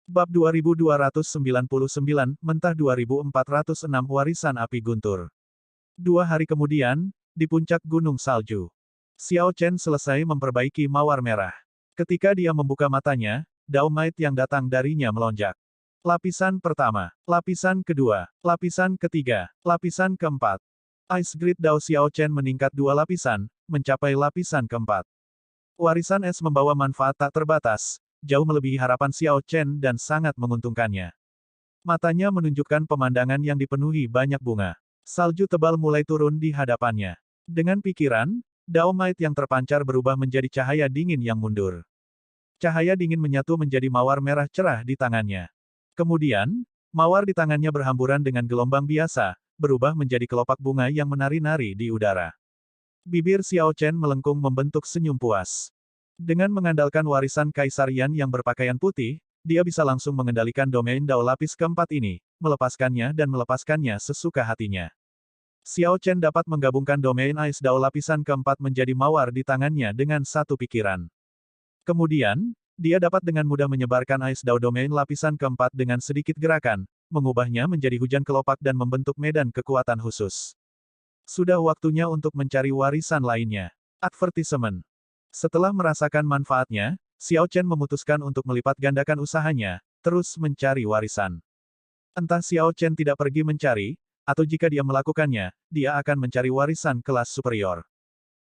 Bab 2299, Mentah 2406 Warisan Api Guntur. 2 hari kemudian, di puncak Gunung Salju, Xiao Chen selesai memperbaiki mawar merah. Ketika dia membuka matanya, Dao Might yang datang darinya melonjak. Lapisan pertama, lapisan kedua, lapisan ketiga, lapisan keempat. Ice Grid Dao Xiao Chen meningkat 2 lapisan, mencapai lapisan keempat. Warisan es membawa manfaat tak terbatas, jauh melebihi harapan Xiao Chen dan sangat menguntungkannya. Matanya menunjukkan pemandangan yang dipenuhi banyak bunga. Salju tebal mulai turun di hadapannya. Dengan pikiran, Dao Might yang terpancar berubah menjadi cahaya dingin yang mundur. Cahaya dingin menyatu menjadi mawar merah cerah di tangannya. Kemudian, mawar di tangannya berhamburan dengan gelombang biasa, berubah menjadi kelopak bunga yang menari-nari di udara. Bibir Xiao Chen melengkung membentuk senyum puas. Dengan mengandalkan warisan Kaisar Yan yang berpakaian putih, dia bisa langsung mengendalikan domain Dao lapis keempat ini, melepaskannya dan melepaskannya sesuka hatinya. Xiao Chen dapat menggabungkan domain Ice Dao lapisan keempat menjadi mawar di tangannya dengan satu pikiran. Kemudian, dia dapat dengan mudah menyebarkan Ice Dao domain lapisan keempat dengan sedikit gerakan, mengubahnya menjadi hujan kelopak dan membentuk medan kekuatan khusus. Sudah waktunya untuk mencari warisan lainnya. Advertisement. Setelah merasakan manfaatnya, Xiao Chen memutuskan untuk melipat gandakan usahanya, terus mencari warisan. Entah Xiao Chen tidak pergi mencari, atau jika dia melakukannya, dia akan mencari warisan kelas superior.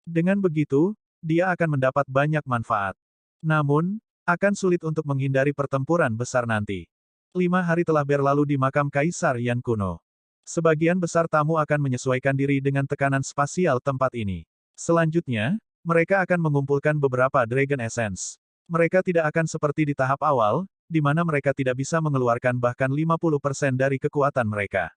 Dengan begitu, dia akan mendapat banyak manfaat. Namun, akan sulit untuk menghindari pertempuran besar nanti. 5 hari telah berlalu di makam Kaisar Yan kuno. Sebagian besar tamu akan menyesuaikan diri dengan tekanan spasial tempat ini. Selanjutnya, mereka akan mengumpulkan beberapa Dragon Essence. Mereka tidak akan seperti di tahap awal, di mana mereka tidak bisa mengeluarkan bahkan 50% dari kekuatan mereka.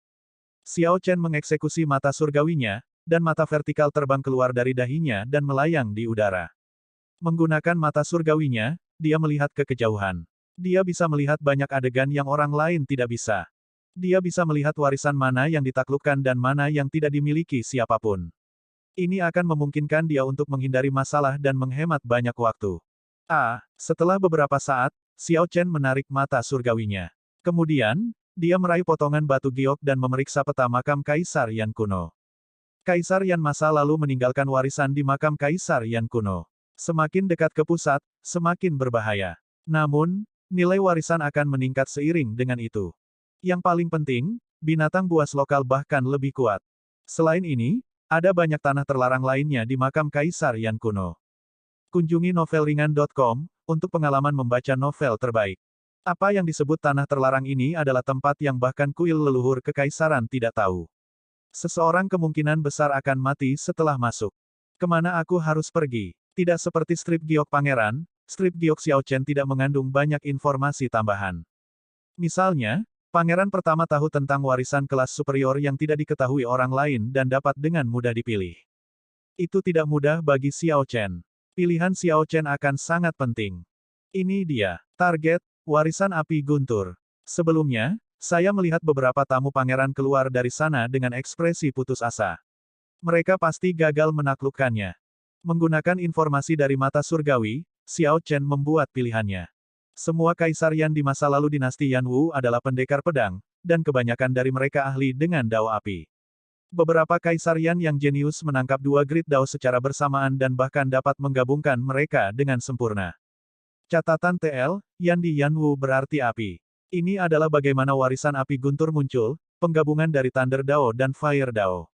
Xiao Chen mengeksekusi mata surgawinya, dan mata vertikal terbang keluar dari dahinya dan melayang di udara. Menggunakan mata surgawinya, dia melihat ke kejauhan. Dia bisa melihat banyak adegan yang orang lain tidak bisa. Dia bisa melihat warisan mana yang ditaklukkan dan mana yang tidak dimiliki siapapun. Ini akan memungkinkan dia untuk menghindari masalah dan menghemat banyak waktu. Setelah beberapa saat, Xiao Chen menarik mata surgawinya. Kemudian, dia meraih potongan batu giok dan memeriksa peta makam Kaisar Yan kuno. Kaisar Yan masa lalu meninggalkan warisan di makam Kaisar Yan kuno. Semakin dekat ke pusat, semakin berbahaya. Namun, nilai warisan akan meningkat seiring dengan itu. Yang paling penting, binatang buas lokal bahkan lebih kuat. Selain ini, ada banyak tanah terlarang lainnya di makam Kaisar Yan kuno. Kunjungi novelringan.com untuk pengalaman membaca novel terbaik. Apa yang disebut tanah terlarang ini adalah tempat yang bahkan kuil leluhur kekaisaran tidak tahu. Seseorang kemungkinan besar akan mati setelah masuk. Kemana aku harus pergi? Tidak seperti strip giok pangeran, strip giok Xiao Chen tidak mengandung banyak informasi tambahan. Misalnya, pangeran pertama tahu tentang warisan kelas superior yang tidak diketahui orang lain dan dapat dengan mudah dipilih. Itu tidak mudah bagi Xiao Chen. Pilihan Xiao Chen akan sangat penting. Ini dia, target, warisan api guntur. Sebelumnya, saya melihat beberapa tamu pangeran keluar dari sana dengan ekspresi putus asa. Mereka pasti gagal menaklukkannya. Menggunakan informasi dari mata surgawi, Xiao Chen membuat pilihannya. Semua kaisar Yan di masa lalu dinasti Yan Wu adalah pendekar pedang, dan kebanyakan dari mereka ahli dengan dao api. Beberapa kaisar Yan yang jenius menangkap 2 grid dao secara bersamaan dan bahkan dapat menggabungkan mereka dengan sempurna. Catatan TL, Yan di Yan Wu berarti api. Ini adalah bagaimana warisan api guntur muncul, penggabungan dari Thunder Dao dan Fire Dao.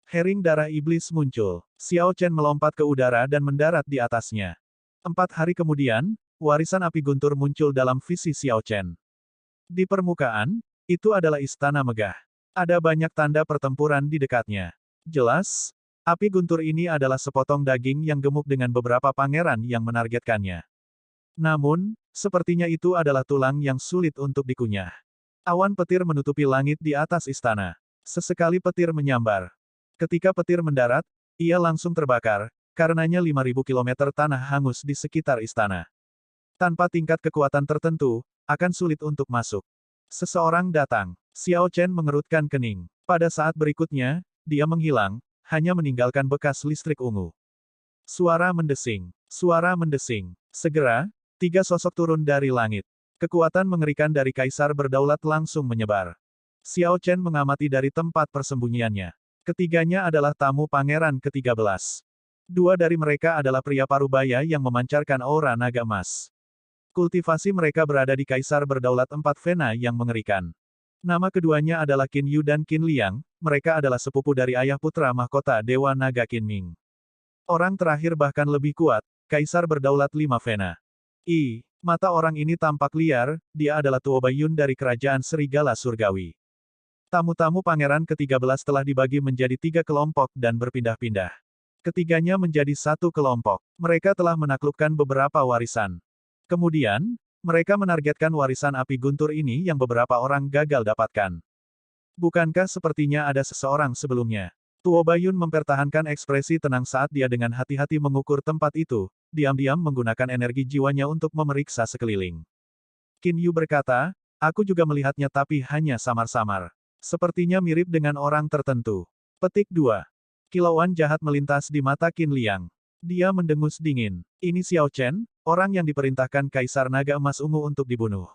Herring darah iblis muncul. Xiao Chen melompat ke udara dan mendarat di atasnya. 4 hari kemudian, warisan api guntur muncul dalam visi Xiao Chen. Di permukaan, itu adalah istana megah. Ada banyak tanda pertempuran di dekatnya. Jelas, api guntur ini adalah sepotong daging yang gemuk dengan beberapa pangeran yang menargetkannya. Namun, sepertinya itu adalah tulang yang sulit untuk dikunyah. Awan petir menutupi langit di atas istana. Sesekali petir menyambar. Ketika petir mendarat, ia langsung terbakar, karenanya 5.000 km tanah hangus di sekitar istana. Tanpa tingkat kekuatan tertentu, akan sulit untuk masuk. Seseorang datang. Xiao Chen mengerutkan kening. Pada saat berikutnya, dia menghilang, hanya meninggalkan bekas listrik ungu. Suara mendesing. Suara mendesing. Segera, 3 sosok turun dari langit. Kekuatan mengerikan dari Kaisar Berdaulat langsung menyebar. Xiao Chen mengamati dari tempat persembunyiannya. Ketiganya adalah tamu Pangeran ke-13. Dua dari mereka adalah pria parubaya yang memancarkan aura naga emas. Kultivasi mereka berada di Kaisar Berdaulat 4 Vena yang mengerikan. Nama keduanya adalah Qin Yu dan Qin Liang, mereka adalah sepupu dari ayah putra mahkota Dewa Naga Qin Ming. Orang terakhir bahkan lebih kuat, Kaisar Berdaulat 5 Vena. Mata orang ini tampak liar, dia adalah Tuo Baiyun dari Kerajaan Serigala Surgawi. Tamu-tamu Pangeran ke-13 telah dibagi menjadi 3 kelompok dan berpindah-pindah. Ketiganya menjadi satu kelompok. Mereka telah menaklukkan beberapa warisan. Kemudian, mereka menargetkan warisan api guntur ini yang beberapa orang gagal dapatkan. Bukankah sepertinya ada seseorang sebelumnya? Tuo Baiyun mempertahankan ekspresi tenang saat dia dengan hati-hati mengukur tempat itu, diam-diam menggunakan energi jiwanya untuk memeriksa sekeliling. Qin Yu berkata, aku juga melihatnya tapi hanya samar-samar. Sepertinya mirip dengan orang tertentu. Petik 2. Kilauan jahat melintas di mata Qin Liang. Dia mendengus dingin. Ini Xiao Chen, orang yang diperintahkan Kaisar Naga Emas Ungu untuk dibunuh.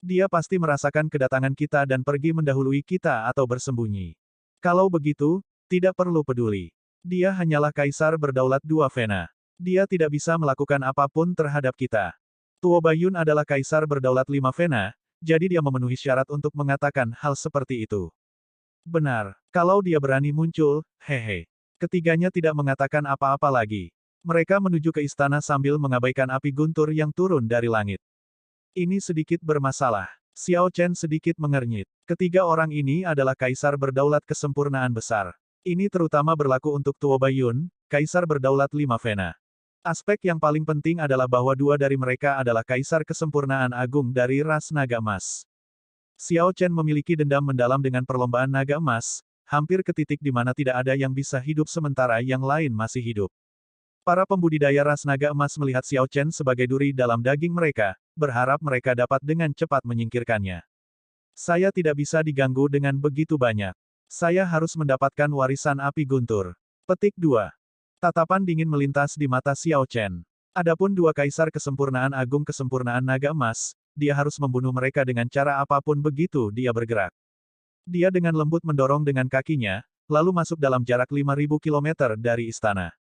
Dia pasti merasakan kedatangan kita dan pergi mendahului kita atau bersembunyi. Kalau begitu, tidak perlu peduli. Dia hanyalah Kaisar Berdaulat 2 Vena. Dia tidak bisa melakukan apapun terhadap kita. Tuo Baiyun adalah Kaisar Berdaulat 5 Vena, jadi dia memenuhi syarat untuk mengatakan hal seperti itu. Benar, kalau dia berani muncul, hehe. Ketiganya tidak mengatakan apa-apa lagi. Mereka menuju ke istana sambil mengabaikan api guntur yang turun dari langit. Ini sedikit bermasalah. Xiao Chen sedikit mengernyit. Ketiga orang ini adalah Kaisar Berdaulat Kesempurnaan Besar. Ini terutama berlaku untuk Tuo Baiyun, Kaisar Berdaulat 5 Vena. Aspek yang paling penting adalah bahwa dua dari mereka adalah Kaisar Kesempurnaan Agung dari ras Naga Emas. Xiao Chen memiliki dendam mendalam dengan perlombaan Naga Emas, hampir ke titik di mana tidak ada yang bisa hidup sementara yang lain masih hidup. Para pembudidaya ras Naga Emas melihat Xiao Chen sebagai duri dalam daging mereka, berharap mereka dapat dengan cepat menyingkirkannya. Saya tidak bisa diganggu dengan begitu banyak. Saya harus mendapatkan warisan api guntur. Petik 2. Tatapan dingin melintas di mata Xiao Chen. Adapun dua Kaisar Kesempurnaan Agung Kesempurnaan Naga Emas, dia harus membunuh mereka dengan cara apapun begitu dia bergerak. Dia dengan lembut mendorong dengan kakinya, lalu masuk dalam jarak 5.000 km dari istana.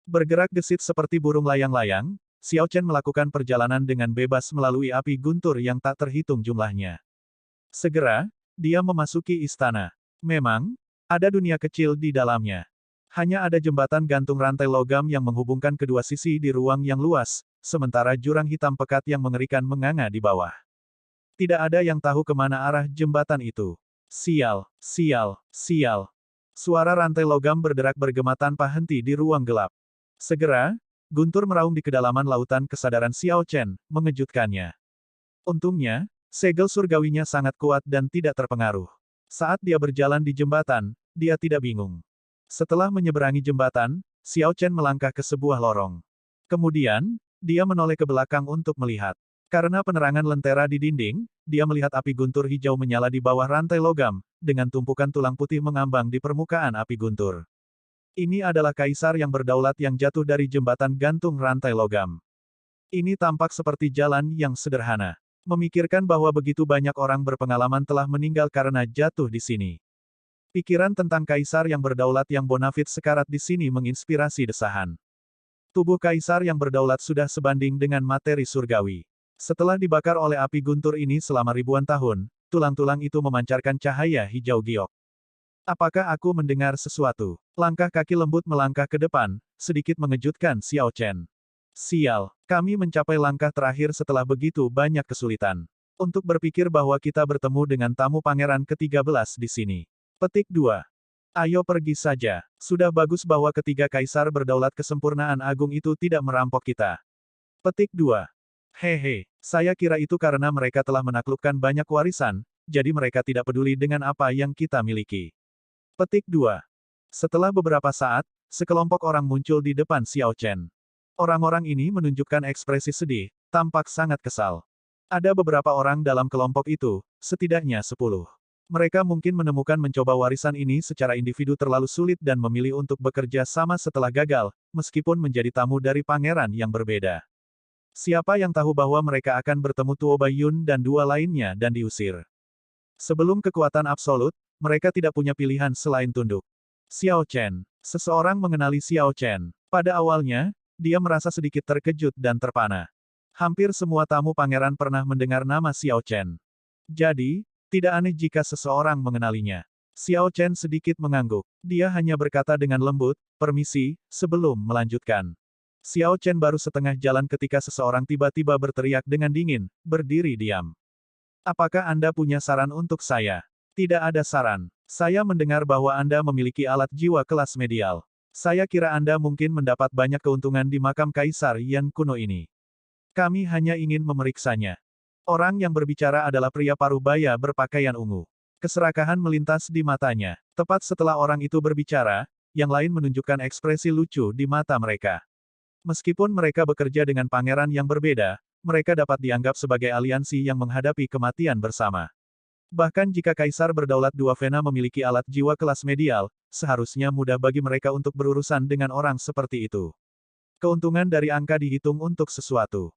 Bergerak gesit seperti burung layang-layang, Xiao Chen melakukan perjalanan dengan bebas melalui api guntur yang tak terhitung jumlahnya. Segera, dia memasuki istana. Memang, ada dunia kecil di dalamnya. Hanya ada jembatan gantung rantai logam yang menghubungkan kedua sisi di ruang yang luas, sementara jurang hitam pekat yang mengerikan menganga di bawah. Tidak ada yang tahu kemana arah jembatan itu. Sial, sial, sial. Suara rantai logam berderak bergema tanpa henti di ruang gelap. Segera, guntur meraung di kedalaman lautan kesadaran Xiao Chen, mengejutkannya. Untungnya, segel surgawinya sangat kuat dan tidak terpengaruh. Saat dia berjalan di jembatan, dia tidak bingung. Setelah menyeberangi jembatan, Xiao Chen melangkah ke sebuah lorong. Kemudian, dia menoleh ke belakang untuk melihat. Karena penerangan lentera di dinding, dia melihat api guntur hijau menyala di bawah rantai logam, dengan tumpukan tulang putih mengambang di permukaan api guntur. Ini adalah Kaisar yang berdaulat yang jatuh dari jembatan gantung rantai logam. Ini tampak seperti jalan yang sederhana. Memikirkan bahwa begitu banyak orang berpengalaman telah meninggal karena jatuh di sini. Pikiran tentang Kaisar yang berdaulat yang bonafit sekarat di sini menginspirasi desahan. Tubuh Kaisar yang berdaulat sudah sebanding dengan materi surgawi. Setelah dibakar oleh api guntur ini selama ribuan tahun, tulang-tulang itu memancarkan cahaya hijau giok. Apakah aku mendengar sesuatu? Langkah kaki lembut melangkah ke depan, sedikit mengejutkan Xiao Chen. Sial, kami mencapai langkah terakhir setelah begitu banyak kesulitan. Untuk berpikir bahwa kita bertemu dengan tamu Pangeran ke-13 di sini. Petik 2. Ayo pergi saja. Sudah bagus bahwa ketiga Kaisar Berdaulat Kesempurnaan Agung itu tidak merampok kita. Petik 2. Hehe, saya kira itu karena mereka telah menaklukkan banyak warisan, jadi mereka tidak peduli dengan apa yang kita miliki. Petik 2. Setelah beberapa saat, sekelompok orang muncul di depan Xiao Chen. Orang-orang ini menunjukkan ekspresi sedih, tampak sangat kesal. Ada beberapa orang dalam kelompok itu, setidaknya 10. Mereka mungkin menemukan mencoba warisan ini secara individu terlalu sulit dan memilih untuk bekerja sama setelah gagal, meskipun menjadi tamu dari pangeran yang berbeda. Siapa yang tahu bahwa mereka akan bertemu Tuo Baiyun dan dua lainnya dan diusir. Sebelum kekuatan absolut, mereka tidak punya pilihan selain tunduk. Xiao Chen. Seseorang mengenali Xiao Chen. Pada awalnya, dia merasa sedikit terkejut dan terpana. Hampir semua tamu pangeran pernah mendengar nama Xiao Chen. Jadi, tidak aneh jika seseorang mengenalinya. Xiao Chen sedikit mengangguk. Dia hanya berkata dengan lembut, "Permisi," sebelum melanjutkan. Xiao Chen baru setengah jalan ketika seseorang tiba-tiba berteriak dengan dingin, "Berdiri diam. Apakah Anda punya saran untuk saya?" "Tidak ada saran. Saya mendengar bahwa Anda memiliki alat jiwa kelas medial. Saya kira Anda mungkin mendapat banyak keuntungan di makam Kaisar Yan kuno ini. Kami hanya ingin memeriksanya." Orang yang berbicara adalah pria parubaya berpakaian ungu. Keserakahan melintas di matanya. Tepat setelah orang itu berbicara, yang lain menunjukkan ekspresi lucu di mata mereka. Meskipun mereka bekerja dengan pangeran yang berbeda, mereka dapat dianggap sebagai aliansi yang menghadapi kematian bersama. Bahkan jika Kaisar Berdaulat Dua Vena memiliki alat jiwa kelas medial, seharusnya mudah bagi mereka untuk berurusan dengan orang seperti itu. Keuntungan dari angka dihitung untuk sesuatu.